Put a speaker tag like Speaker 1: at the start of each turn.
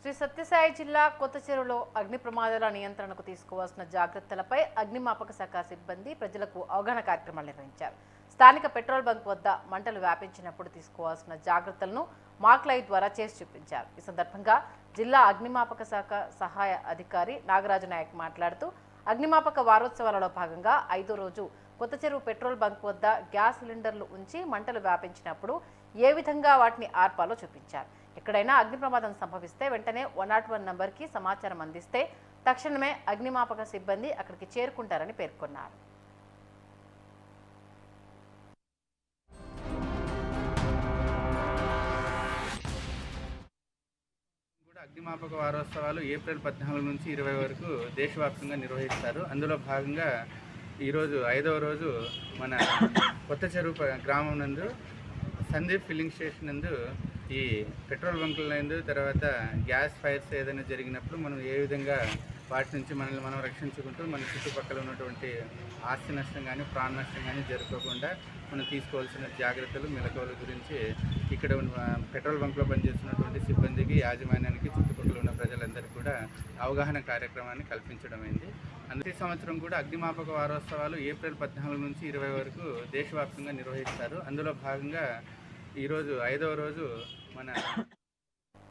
Speaker 1: శ్రీ సత్యసాయి జిల్లా కొత్తచెరువులో అగ్ని ప్రమాదాల నియంత్రణకు తీసుకోవాల్సిన జాగ్రత్తలపై అగ్నిమాపక శాఖ సిబ్బంది ప్రజలకు అవగాహన కార్యక్రమాలు నిర్వహించారు. స్థానిక పెట్రోల్ బంక్ వద్ద మంటలు వ్యాపించినప్పుడు తీసుకోవాల్సిన జాగ్రత్తలను మాక్ లైట్ ద్వారా చేసి చూపించారు. ఈ సందర్భంగా జిల్లా అగ్నిమాపక శాఖ సహాయ అధికారి నాగరాజు నాయక్ మాట్లాడుతూ అగ్నిమాపక వారోత్సవాలలో భాగంగా 5వ రోజు కొత్తచెరువు పెట్రోల్ బంక్ వద్ద గ్యాస్ సిలిండర్లు ఉంచి మంటలు వ్యాపించినప్పుడు ఏ విధంగా వాటిని ఆర్పాలో చూపించారు. ఎక్కడైనా అగ్ని ప్రమాదం సంభవిస్తే వెంటనే 101 నంబర్కి సమాచారం అందిస్తే తక్షణమే అగ్నిమాపక సిబ్బంది అక్కడికి చేరుకుంటారని పేర్కొన్నారు.
Speaker 2: అగ్నిమాపక వారోత్సవాలు ఏప్రిల్ 14 నుంచి 20 వరకు దేశవ్యాప్తంగా నిర్వహిస్తారు. అందులో భాగంగా ఈరోజు 5వ రోజు మన కొత్త చెరువు గ్రామం నందు సందీప్ ఫిల్లింగ్ స్టేషన్ నందు ఈ పెట్రోల్ బంకుల నందు తర్వాత గ్యాస్ ఫైర్స్ ఏదైనా జరిగినప్పుడు మనం ఏ విధంగా వాటి నుంచి మనల్ని మనం రక్షించుకుంటూ మన చుట్టుపక్కల ఉన్నటువంటి ఆస్తి నష్టం కానీ ప్రాణ నష్టం కానీ జరుపుకోకుండా మనం తీసుకోవాల్సిన జాగ్రత్తలు మెలకువల గురించి ఇక్కడ పెట్రోల్ బంక్లో పనిచేస్తున్నటువంటి సిబ్బందికి యాజమాన్యానికి చుట్టుపక్కల ఉన్న ప్రజలందరికీ కూడా అవగాహన కార్యక్రమాన్ని కల్పించడమైంది. ప్రతి సంవత్సరం కూడా అగ్నిమాపక వారోత్సవాలు ఏప్రిల్ 14 నుంచి 20 వరకు దేశవ్యాప్తంగా నిర్వహిస్తారు. అందులో భాగంగా ఈరోజు 5వ రోజు మన